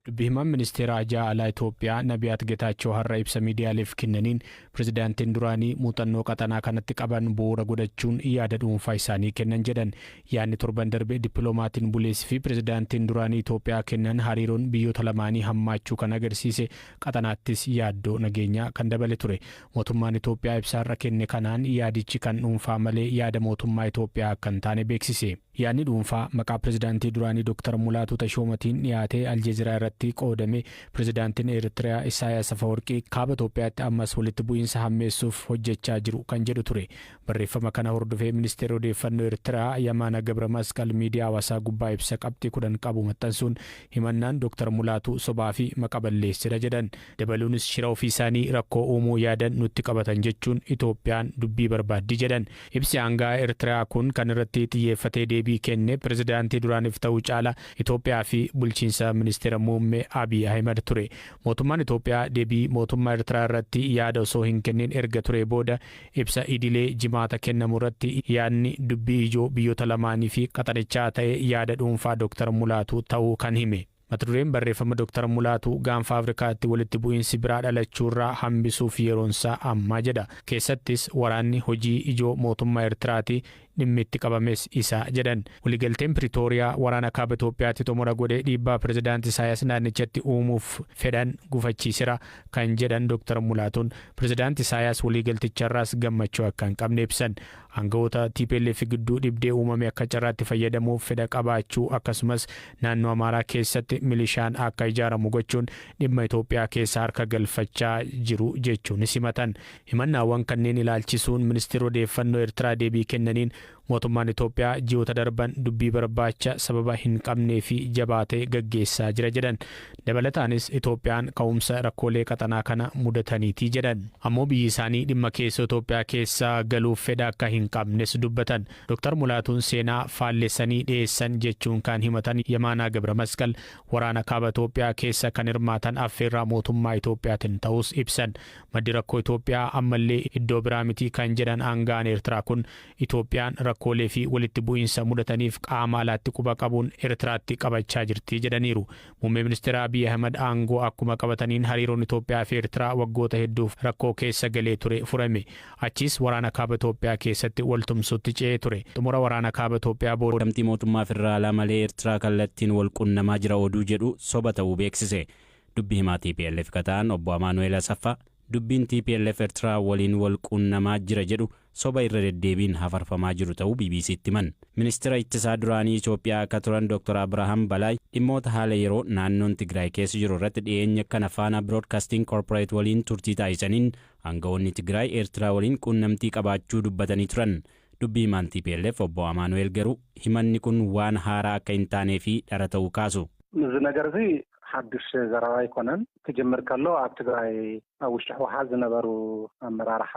Dubbihimaan ministeera ajaa alaa Itoophiyaa Nabiyaat Getaachoo har'a ibsa miidiyaaleef kennaniin pirezidaantiin duraanii muuxannoo qaxanaa kanatti qaban bu'uura godhachuun yaada dhuunfaa isaanii kennan jedhan. Yaadni torban darbe dippiloomaatiin buleessi fi pirezidaantiin duraanii Itoophiyaa kennan hariiroon biyyoota lamaanii hammaachuu kan agarsiise qaxanaattis yaaddoo nageenyaa kan dabale ture. Mootummaan Itoophiyaa ibsaarra kenne kanaan yaadichi kan dhuunfaa malee yaada mootummaa Itoophiyaa akka hin taane beeksise. Yaadni dhuunfaa maqaa pirezidaantii duraanii Dr. Mulaatu Tashoomatiin dhiyaatee Aljeeziraa irratti qoodame pirezidaantiin Eertiriyaa Isaayaas Afawarqii kaaba Itoophiyaatti ammas walitti bu'iinsa hammeessuuf hojjechaa jiru kan jedhu ture. Barreeffama kana hordofee ministeera odeeffannoo Eertiriyaa Yamaana Gabra Masqal miidiyaa hawaasaa gubbaa ibsa qabxii 10 qabu maxxansuun himannaan Dr. Mulaatu sobaa fi maqa balleessedha jedhan. Dabaluunis shira ofii isaanii rakkoo uumuu yaadan nutti qabatan jechuun Itoophiyaan dubbii barbaaddi jedhan. Ibsi aangaa'aa Eertiriyaa kun kan irratti xiyyeeffatee deebii kenne pirezidaantii duraaniif ta'uu caala Itoophiyaa fi bulchiinsa ministeera muummee Abiy Ahmed ture. Mootummaan Itoophiyaa deebii mootummaa Eertiraa irratti yaada osoo hin kennin erga ture booda ibsa idilee jimaata kennamu irratti yaadni dubbii ijoo biyyoota lamaanii fi qaxanichaa ta'e yaada dhuunfaa Dr. Mulaatu ta'uu kan hime. Mata dureen barreeffama Dr. Mulaatu gaanfa Afrikaatti walitti bu'iinsi biraa dhalachuurraa hambisuuf yeroonsaa ammaa jedha. Keessattis waraanni hojii ijoo mootummaa Eertiraati dhimmi itti qabames isa jedhan. Waliigalteen Piriitooriyaa waraana kaaba Itoophiyaatti xumura godhee dhiibbaa pirezidaantii Isaayaas naannichatti uumuuf fedhan gufachiisira kan jedhan Dr. Mulaatuun pirezidaantii Isaayaas waliigalticharraas gammachuu akka hin qabne ibsan. Aangawoota TPLF gidduu dhibdee uumame akka carraatti fayyadamuuf fedha qabaachuu akkasumas naannoo Amaaraa keessatti milishaan akka ijaaramu gochuun dhimma Itoophiyaa keessa harka galfachaa jiru jechuun simatan. Himannaawwan kanneen ilaalchisuun ministeera odeeffannoo Eertiraa deebii kennaniin mootummaan Itoophiyaa ji'oota darban dubbii barbaacha sababa hin qabnee fi jabaatee gaggeessaa jira jedhan. Dabalataanis Itoophiyaan ka'umsa rakkoolee qaxanaa kana mudataniitii jedhan. Ammoo biyyi isaanii dhimma keessa Itoophiyaa keessa galuuf fedha akka hin qabnes dubbatan. Dr. Mulaatuun seenaa faallessanii dhiyeessan jechuun kan himatan Yamaanaa Gabra Masqal waraana kaaba Itoophiyaa keessa kan hirmaatan affeerraa mootummaa Itoophiyaatiin ta'us ibsan. Maddi rakkoo Itoophiyaa ammallee iddoo biraa miti kan jedhan aangaan Eertiraa kun Itoophiyaan rakkoolee fi walitti bu'iinsa mudataniif qaama alaatti quba qabuun Eertiraatti qabachaa jirti jedhaniiru. Muummee ministeera Abiy Ahmed aangoo akkuma qabataniin hariiroon Itoophiyaa fi Eertiraa waggoota hedduuf rakkoo keessa galee ture furame. Achis waraana kaaba Itoophiyaa keessatti waltumsuutti ce'ee ture. Xumura waraana kaaba Itoophiyaa boodamtii mootummaa federaalaa malee Eertiraa kallattiin wal qunnamaa jira oduu jedhu soba ta'uu beeksise. Dubbii himaa TPLF kataan obbo Amaanu'eel Asaffaa dubbiin TPLF Eertiraa waliin wal qunnamaa jira jedhu soba irra deddeebiin hafarfamaa jiru ta'uu BBC'tti himan. Ministeera ittisaa duraanii Itoophiyaa akka turan Dr. Abrahaam Balaay dhimmoota haala yeroo naannoon Tigraay keessa jiru irratti dhiyeenya kana Faana Broadcasting Corporate waliin turtii taasisaniin aangawoonni Tigraay Eertiraa waliin quunnamtii qabaachuu dubbatanii turan. Dubbii himaan TPLF obbo Amaanu'eel garuu himanni kun waan haaraa akka hin taanee fi dhara ta'uu kaasu. ሓድሽ ዘረባ ኣይኮነን ክጅምር ከሎ ኣብ ትግራይ ኣብ ውሽጢ ህወሓት ዝነበሩ ኣመራርሓ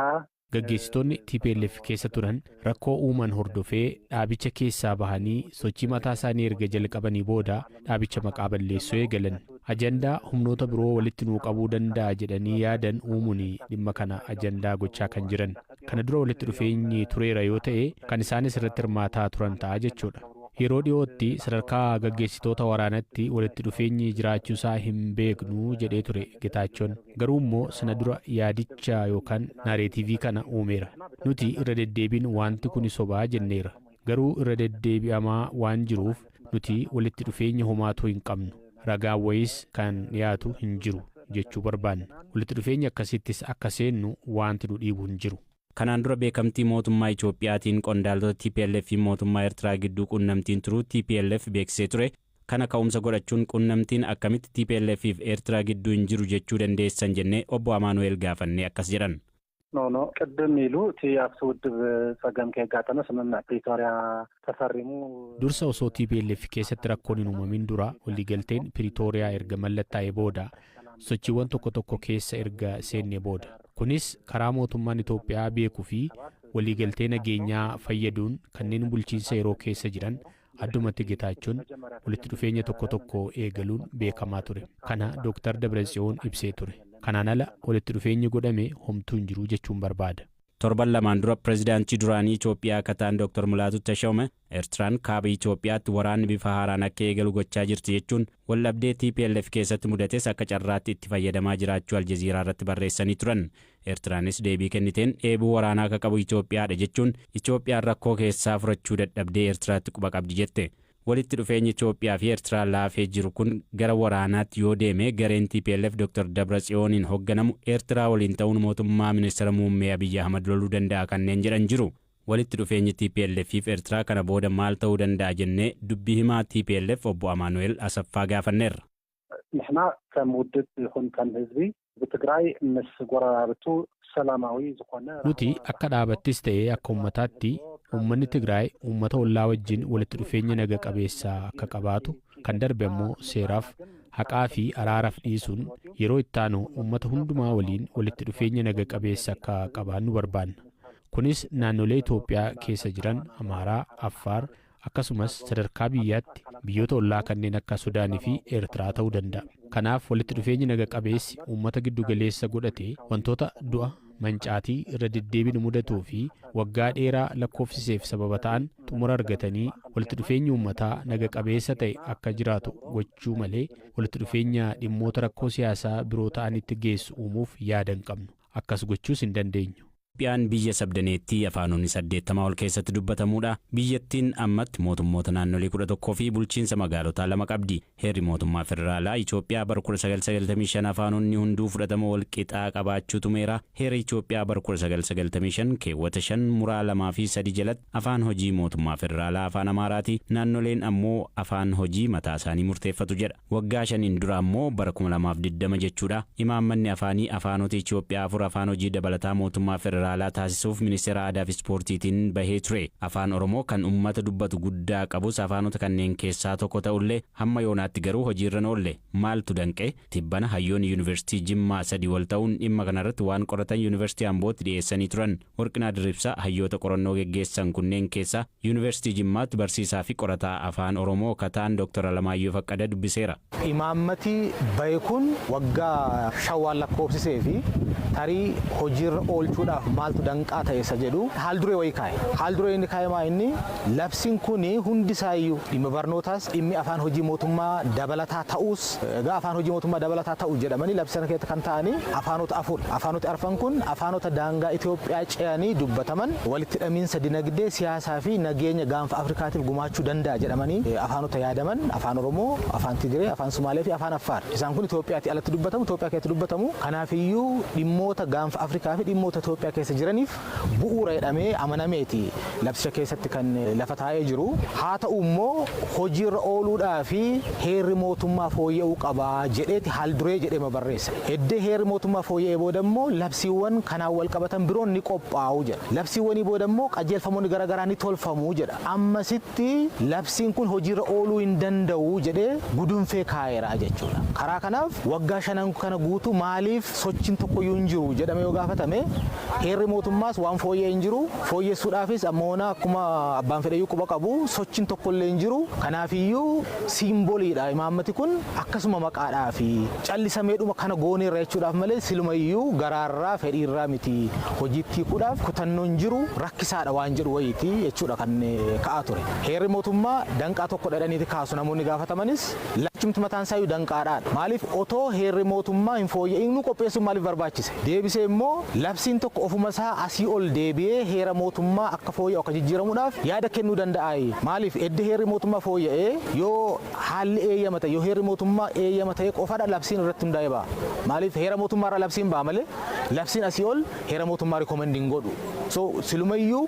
Gaggeessitoonni TPLF keessa turan rakkoo uuman hordofee dhaabicha keessaa bahanii sochii mataa isaanii erga jalqabanii booda dhaabicha maqaa balleessuu eegalan. Ajandaa humnoota biroo walitti nuu qabuu danda'a jedhanii yaadan uumuun dhimma kana ajandaa gochaa kan jiran. Kana dura walitti dhufeenyi tureera yoo ta'e kan isaanis irratti hirmaataa turan ta'a jechuudha. Yeroo dhiyootti sadarkaa gaggeessitoota waraanatti walitti dhufeenyi jiraachuusaa hin beeknu jedhee ture Getaachoon. Garuu immoo sana dura yaadicha yookaan naareetiivii kana uumeera. Nuti irra deddeebiin wanti kun sobaa jenneera. Garuu irra deddeebi'amaa waan jiruuf nuti walitti dhufeenya homaatu hin qabnu. Ragaan wayiis kan dhiyaatu hin jiru jechuu barbaanna. Walitti dhufeenya akkasittis akka seennu wanti nu dhiibu hin jiru. Kanaan dura beekamtii mootummaa Itoophiyaatiin qondaaltota TPLF fi mootummaa Eertiraa gidduu quunnamtiin turuu TPLF beeksisee ture. Kana ka'umsa godhachuun quunnamtiin akkamitti TPLF fi Eertiraa gidduu hin jiru jechuu dandeessan jennee obbo Amaanu'eel gaafannee akkas jedhan. ቅድም ኢሉ እቲ ኣብቲ ውድብ ፀገም ከየጋጠመ ስምምዕ ፕሪቶሪያ ተፈሪሙ dursa osoo TPLF keessatti rakkoon hin uumamin dura waliigalteen Piriitooriyaa erga mallattaa'ee booda sochiiwwan tokko tokko keessa erga seennee booda kunis karaa mootummaan Itoophiyaa beekuu fi waliigaltee nageenyaa fayyaduun kanneen bulchiinsa yeroo keessa jiran addumatti Getaachoon walitti dhufeenya tokko tokko eegaluun beekamaa ture. Kana Dr. Dabratsiyoon ibsee ture. Kanaan ala walitti dhufeenyi godhame homtuu hin jiru jechuun barbaada. torban lamaan dura pireezidaantii duraanii Itoophiyaa kataan Dr. Mulaatu Tashawme Eertiraan kaaba Itoophiyaatti waraanni bifa haaraan akka eegalu gochaa jirti jechuun waldhabdee TPLF keessatti mudates akka carraatti itti fayyadamaa jiraachuu Aljaziiraa irratti barreessanii turan. Eertiraanis deebii kenniteen dheebuu waraanaa akka qabu Itoophiyaadha jechuun Itoophiyaan rakkoo keessaa furachuu dadhabdee Eertiraatti quba qabdi jette. Walitti dhufeenyi Itoophiyaa fi Eertiraa laafee jiru kun gara waraanaatti yoo deeme gareen TPLF Dr. Dabratsiyooniin hoogganamu Eertiraa waliin ta'uun mootummaa ministeera muummee Abiyyi Ahmad loluu danda'a kanneen jedhan jiru. Walitti dhufeenyi TPLF fi Eertiraa kana booda maal ta'uu danda'a jennee dubbii himaa TPLF obbo Amaanu'eel Asaffaa gaafanneerra. ንሕና ከም ውድብ ይኹን ከም ህዝቢ ብትግራይ ምስ ጎረባብቱ ሰላማዊ ዝኾነ nuti akka dhaabattis ta'ee akka uummataatti uummanni Tigraay uummata ollaa wajjin walitti dhufeenya naga qabeessaa akka qabaatu kan darbe immoo seeraaf haqaa fi araaraaf dhiisuun yeroo itti aanu uummata hundumaa waliin walitti dhufeenya naga qabeessa akka qabaannu barbaanna. Kunis naannolee Itoophiyaa keessa jiran Amaaraa, Affaar akkasumas sadarkaa biyyaatti biyyoota ollaa kanneen akka Sudaanii fi Eertiraa ta'uu danda'a. Kanaaf walitti dhufeenyi naga qabeessi uummata giddu galeessa godhatee wantoota du'a mancaatii irra deddeebiin mudatuu fi waggaa dheeraa lakkoofsiseef sababa ta'an xumura argatanii walitti dhufeenyi uummataa naga qabeessa ta'e akka jiraatu gochuu malee walitti dhufeenya dhimmoota rakkoo siyaasaa biroo ta'anitti geessu uumuuf yaada hin qabnu. Akkas gochuus hin dandeenyu. Itoophiyaan biyya sabdaneetti afaanonni 80 ol keessatti dubbatamuudha. Biyyattiin ammatti mootummoota naannolee 11 fi bulchiinsa magaalotaa 2 qabdi. Heerri mootummaa federaalaa Itoophiyaa bara 1995 afaanonni hunduu fudhatama wal qixaa qabaachuu tumeera. Heerri Itoophiyaa bara 1995 keewwata 5 muraa 2 fi 3 jalatti afaan hojii mootummaa federaalaa afaan Amaaraati. Naannoleen ammoo afaan hojii mataa isaanii murteeffatu jedha. Waggaa 5 dura ammoo bara 2020 jechuudha. Imaammanni afaanii afaanota Itoophiyaa 4 afaan hojii dabalataa mootummaa federaalaa taasisuuf ministeera aadaa fi ispoortiitiin bahee ture. Afaan Oromoo kan uummata dubbatu guddaa qabus afaanota kanneen keessaa tokko ta'ullee hamma yoonaatti garuu hojiirra oolle. Maaltu danqe? Tibbana hayyoonni yuunivarsiitii Jimmaa 3 wal ta'uun dhimma kanarratti waan qoratan yuunivarsiitii Ambootti dhiyeessanii turan. Warqinaa Dirribsaa hayyoota qorannoo geggeessan kunneen keessaa yuunivarsiitii Jimmaatti barsiisaa fi qorataa afaan Oromoo kataan Dr. Alamaayyoo Faqqada dubbiseera. Imaammati bahe kun waggaa 5 lakkoofsisee fi tarii hojiirra oolchuudhaaf maaltu danqaa ta'e isa jedhu haalduree wayii kaa'e. Haalduree inni kaa'e maa inni labsiin kun hundi isaayyuu dhimma barnootaas dhimmi afaan hojii mootummaa dabalataa ta'uus egaa afaan hojii mootummaa dabalataa ta'u jedhamanii labsii keessa kan ta'anii afaanota 4. Afaanota 4 kun afaanota daangaa Itoophiyaa ce'anii dubbataman walitti hidhamiinsa dinagdee siyaasaa fi nageenya gaanfa Afrikaatiif gumaachuu danda'a jedhamanii afaanota yaadaman afaan Oromoo, afaan Tigree, afaan Sumaalee fi afaan Affaar. Isaan kun Itoophiyaatti alatti dubbatamu, Itoophiyaa keessatti dubbatamu. Kanaafiyyuu dhimmoota gaanfa Afrikaa fi dhimmoota Itoophiyaa keessa jiraniif bu'uura jedhamee amanameeti labsicha keessatti kan lafa taa'ee jiru. Haa ta'u immoo hojiirra ooluudhaa fi heerri mootummaa fooyya'uu qabaa jedheeti haalduree jedhee barreessa. Heddee heerri mootummaa fooyya'ee booda immoo labsiiwwan kanaan wal qabatan biroon ni qophaa'u jedha. Labsiiwwanii booda immoo qajeelfamoonni garaagaraa ni tolfamu jedha. Ammasitti labsiin kun hojiirra ooluu hin danda'u jedhee gudunfee kaa'eera jechuudha. Karaa kanaaf waggaa 5 kana guutuu maaliif sochiin tokkoyyuu hin jiru jedhamee yoo gaafatame heerri mootummaas waan fooyya'ee hin jiru. Fooyyessuudhaafis ammoona akkuma abbaan fedhayyuu quba qabu sochiin tokkollee hin jiru. Kanaafiyyuu siimbooliidha imaammati kun akkasuma maqaadhaa fi callisameedhuma kana gooneerra jechuudhaaf malee silumayyuu garaarraa fedhiirraa miti hojiitti hiikuudhaaf kutannoon jiru rakkisaadha waan jedhu wayiiti jechuudha kan ka'aa ture. Heerri mootummaa danqaa tokko dhadhaniiti kaasu namoonni gaafatamanis lachumti mataan isaayyuu danqaadhaadha. Maaliif otoo heerri mootummaa hin fooyya'in nu qopheessuun maaliif barbaachise? Deebisee immoo labsiin tokko ofuma isaa asii ol deebi'ee heera mootummaa akka fooyya'u akka jijjiiramuudhaaf yaada kennuu danda'a. Maaliif edda heerri mootummaa fooyya'ee yoo haalli eeyyama ta'e yoo heerri mootummaa eeyyama ta'e qofaadha labsiin irratti hundaa'ee ba'a. Maaliif heera mootummaa irra labsiin ba'a malee labsiin asii ol heera mootummaa rikomendiin godhu. So silumayyuu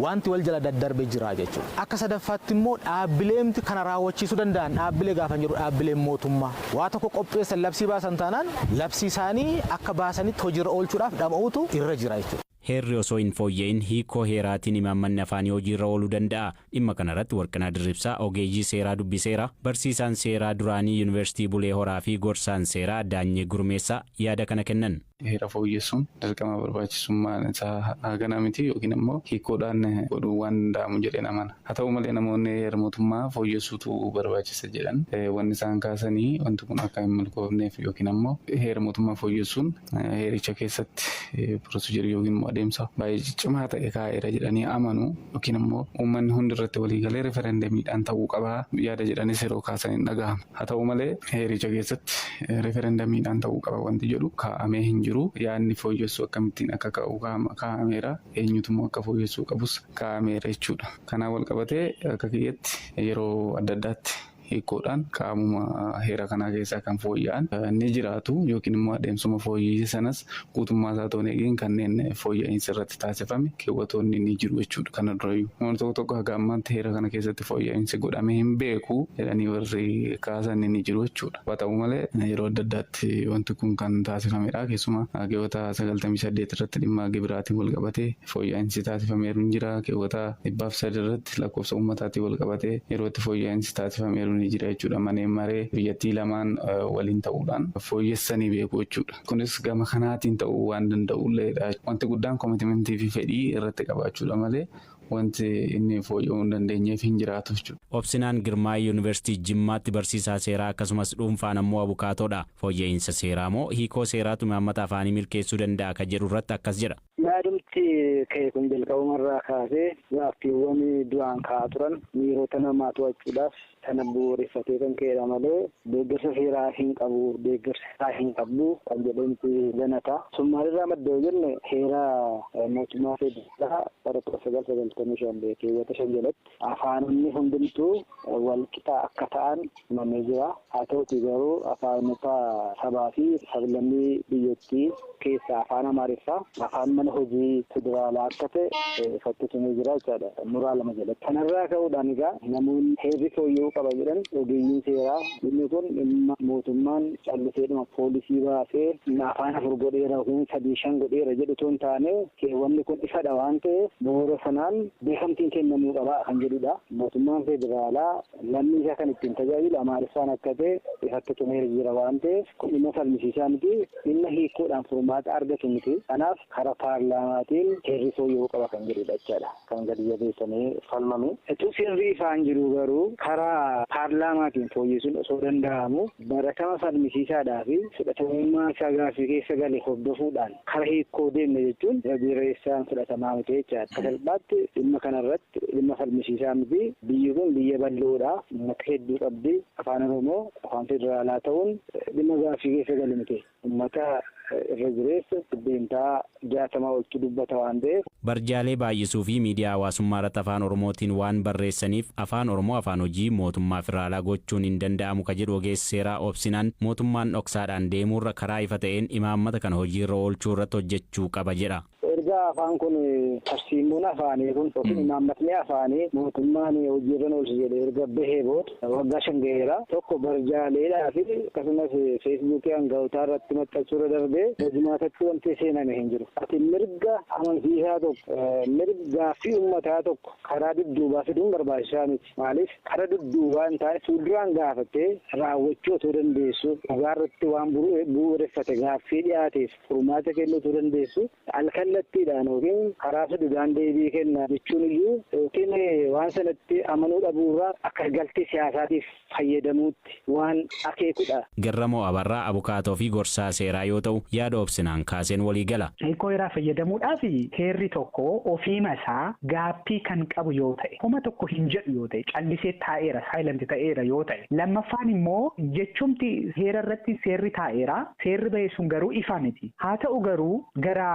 wanti wal jala daddarbee jira jechuudha. Akka sadaffaatti immoo dhaabbileemti kana raawwachiisuu danda'an dhaabbilee gaafa jedhu dhaabbileen mootummaa waa tokko qopheessan labsii baasan taanaan labsii isaanii akka baasanitti hojiirra oolchuudhaaf dhama'uutu irra jira jechuudha. Heerri osoo hin fooyya'in hiikoo heeraatiin imaammanni afaanii hojiirra ooluu danda'a. Dhimma kanarratti Warqinaa Dirribsaa ogeeyyii seeraa dubbiseera. Barsiisaan seeraa duraanii yuunivarsiitii Bulee Horaa fi gorsaan seeraa Daanyee Gurmeessaa yaada kana kennan. heera fooyyessuun dirqama barbaachisummaan isaa hagana miti yookiin immoo hiikoodhaan godhuu waan danda'amu jedheen amana. Haa ta'u malee namoonni heera mootummaa fooyyessuutu barbaachisa jedhan wanni isaan kaasanii wanti kun akka hin milkoofneef yookiin immoo heera mootummaa fooyyessuun heericha keessatti pirosiijarii yookiin immoo adeemsa baay'ee cimaa ta'e kaa'eera jedhanii amanu yookiin immoo uummanni hundi irratti waliigalee referendamiidhaan ta'uu qabaa yaada jedhanis yeroo kaasan hin dhaga'amu. Haa ta'u malee heericha keessatti referendamiidhaan ta'uu qaba wanti jedhu kaa'amee hin jiru. Yaadni fooyyessuu akkamittiin akka ka'u kaa'ameera eenyutummoo akka fooyyessuu qabus kaa'ameera jechuudha. Kanaan wal qabatee akka kiyyatti yeroo adda addaatti hiikoodhaan qaamuma heera kanaa keessaa kan fooyya'an ni jiraatu yookiin immoo adeemsuma fooyya'ii sanas guutummaa isaa ta'uun eegeen kanneen fooyya'insa irratti taasifame keewwatoonni ni jiru jechuudha. Kana durayyuu namoonni tokko tokko haga ammaatti heera kana keessatti fooyya'insi godhamee hin beeku jedhanii warri kaasan ni jiru jechuudha. Haa ta'u malee yeroo adda addaatti wanti kun kan taasifamedha. Keessumaa keewwata 98 irratti dhimma gibiraatiin wal qabatee fooyya'insi taasifameeru ni jira. Keewwata 103 irratti lakkoofsa uummataatiin wal qabatee yeroo itti fooyya'insi taasifameeru ni jira jechuudha. Maneen maree biyyattii lamaan waliin ta'uudhaan fooyyessanii beeku jechuudha. Kunis gama kanaatiin ta'uu waan danda'ulleedha. Wanti guddaan koomitimentii fi fedhii irratti qabaachuudha malee wanti inni fooyya'uu hin dandeenyeef hin jiraatu jechuudha. Obsinaan Girmaa Yuunivarsiitii Jimmaatti barsiisaa seeraa akkasumas dhuunfaan ammoo abukaatoodha. Fooyya'insa seeraa moo hiikoo seeraatu imaammata afaanii milkeessuu danda'a kan jedhu irratti akkas jedha. Yaadumti ka'e kun jalqabumarraa kaasee gaaffiiwwan duraan ka'aa turan miirota namaa to'achuudhaaf sana bu'uureffatee kan ka'edha malee deeggarsa seeraa hin qabu deeggarsa isaa hin qabdu kan jedhamti ganata. Summaalirraa maddoo jenne heera mootummaa federaalaa bara 1995 keewwata 5 jalatti afaanonni hundumtuu walqixa akka ta'an himamee jira. Haa ta'uti garuu afaanota sabaa fi sablammii biyyattii keessaa afaan Amaariffaa afaan mana hojii federaalaa akka ta'e fakkeessanii jira jechaadha. Muraa lama jalatti. Kanarraa ka'uudhaan egaa namoonni heerri fooyya'uu qaba jedhan ogeeyyiin seeraa inni kun dhimma mootummaan calliseedhuma poolisii baasee afaan 4 godheera yookiin 3-5 godheera jedhu osoo hin taane keewwanni kun ifadha waan ta'eef bu'uura sanaan beekamtiin kennamuu qaba kan jedhudha. Mootummaan federaalaa lammii isaa kan ittiin tajaajilu Amaariffaan akka ta'e fakkeessumeera jira waan ta'eef kun dhimma falmisiisaa miti dhimma hiikoodhaan furmaata argatu miti. Kanaaf karaa paarlaamaatiin heerri fooyya'uu qaba kan jedhudha jechaadha. Kan gadi jabeessamee falmame. Itti sirrii ifaan jiru garuu karaa paarlaamaatiin fooyyessuun osoo danda'amu baratama falmisiisaadhaa fi fudhatamummaa isaa gaaffii keessa gale hordofuudhaan karaa hiikoo deemne jechuun jabeessaan fudhatamaa miti jechaadha. Akka salphaatti dhimma kanarratti dhimma falmisiisaa miti biyyi kun biyya bal'oodha. Uummata hedduu qabdi. Afaan Oromoo afaan federaalaa ta'uun dhimma gaaffii keessa gale miti. Uummata irra jireessa dhibbeentaa 60 oltu dubbata waan ta'eef. Barjaalee baay'isuu fi miidiyaa hawaasummaa irratti afaan Oromootiin waan barreessaniif afaan Oromoo afaan hojii mootummaa federaalaa gochuun hin danda'amu ka jedhu ogeessi seeraa Obsinaan mootummaan dhoksaadhaan deemuurra karaa ifa ta'een imaammata kana hojiirra oolchuu irratti hojjechuu qaba jedha. Erga afaan kun tarsiimuun afaanii kun yookiin imaammatni afaanii mootummaan hojiirra oolchu jedhee erga bahee booda waggaa 5 ga'eera. Tokko barjaaleedhaa fi akkasumas feesbuukii hanga'ootaa irratti maxxansuurra darbee hojimaatatti wanti seename hin jiru. Ati mirga amansiisaa tokko mirgaa fi uummataa tokko karaa dudduubaa fiduun barbaachisaa miti. Maaliif karaa dudduubaa hin taane fuulduraan gaafattee raawwachuu otoo dandeessu dhugaarratti waan bu'uureffate gaaffii dhiyaateef furmaata kennuu otoo dandeessu alkallattiidhaan yookiin karaa fidudaan deebii kenna jechuun iyyuu yookiin waan sanatti amanuu dhabuurraa akka galtee siyaasaatiif fayyadamuutti waan akeekudha. Garramoo Abarraa abukaatoo fi gorsaa seeraa yoo ta'u yaada Obsinaan kaaseen walii gala. Hiikoo heeraa fayyadamuudhaaf heerri tokko ofiima isaa gaaffii kan qabu yoo ta'e homa tokko hin jedhu yoo ta'e callisee taa'eera saayilanti ta'eera yoo ta'e lammaffaan immoo jechumti heera irratti seerri taa'eera seerri ba'e sun garuu ifa miti. Haa ta'u garuu gara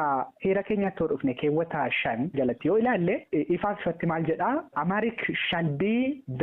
heera keenyatti yoo dhufne keewwata 5 jalatti yoo ilaalle ifaaf ifatti maal jedhaa Amharic shall be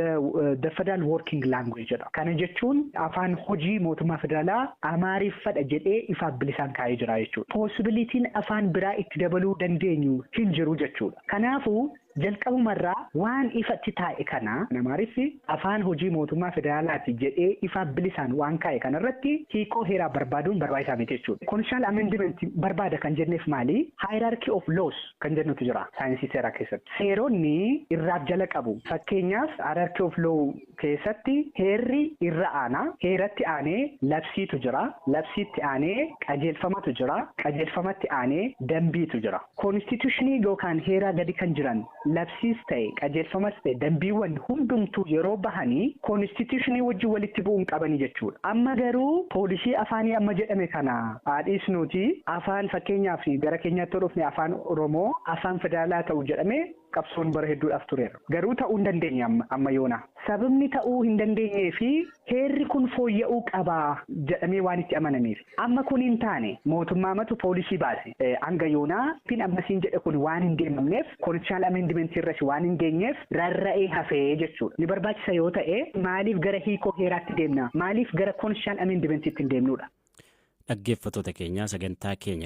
the federal working language jedha. Kana jechuun afaan hojii mootummaa federaalaa Amaariffadha jedhee ifaaf bilisaan kaa'ee jira jechuudha. Possibilitiin afaan biraa itti dabaluu dandeenyu hin jiru jechuudha. Kanaafuu jalqabumarraa waan ifatti taa'e kana namaariif afaan hojii mootummaa federaalaati jedhee ifa bilisaan waan kaa'e kanarratti hiikoo heeraa barbaaduun barbaachisaa miti jechuudha. Constitutional amendment barbaada kan jenneef maali? Hierarchy of laws kan jennutu jira saayinsii seeraa keessatti. Seeronni irraaf jala qabu. Fakkeenyaaf hierarchy of law keessatti heerri irra aanaa, heeratti aanee labsiitu jira, labsiitti aanee qajeelfamatu jira, qajeelfamatti aanee dambiitu jira. Constitutionii yookaan heeraa gadi kan jiran labsiis ta'e qajeelfamas ta'e dambiiwwan hundumtuu yeroo bahanii constitutionii wajjin walitti bu'uun qabanii jechuudha. Amma garuu poolisii afaanii amma jedhame kana haadhiis nuti afaan fakkeenyaaf gara keenyaatti dhufne afaan Oromoo afaan federaalaa ta'u jedhame qabsoon bara hedduudhaaf tureera. Garuu ta'uu hin dandeenye amma yoona. Sababni ta'uu hin dandeenyee fi heerri kun fooyya'uu qabaa jedhamee waan itti amanameef. Amma kun hin taane mootummaamatu poolisii baase. Hanga yoonaa fin ammasiin jedhe kun waan hin deemamneef constitutional amendment irras waan hin geenyeef rarra'ee hafee jechuudha. Ni barbaachisa yoo ta'e maaliif gara hiikoo heeraatti deemna? Maaliif gara constitutional amendmentiitti hin deemnudha? Dhaggeeffattoota keenyaa sagantaa keenya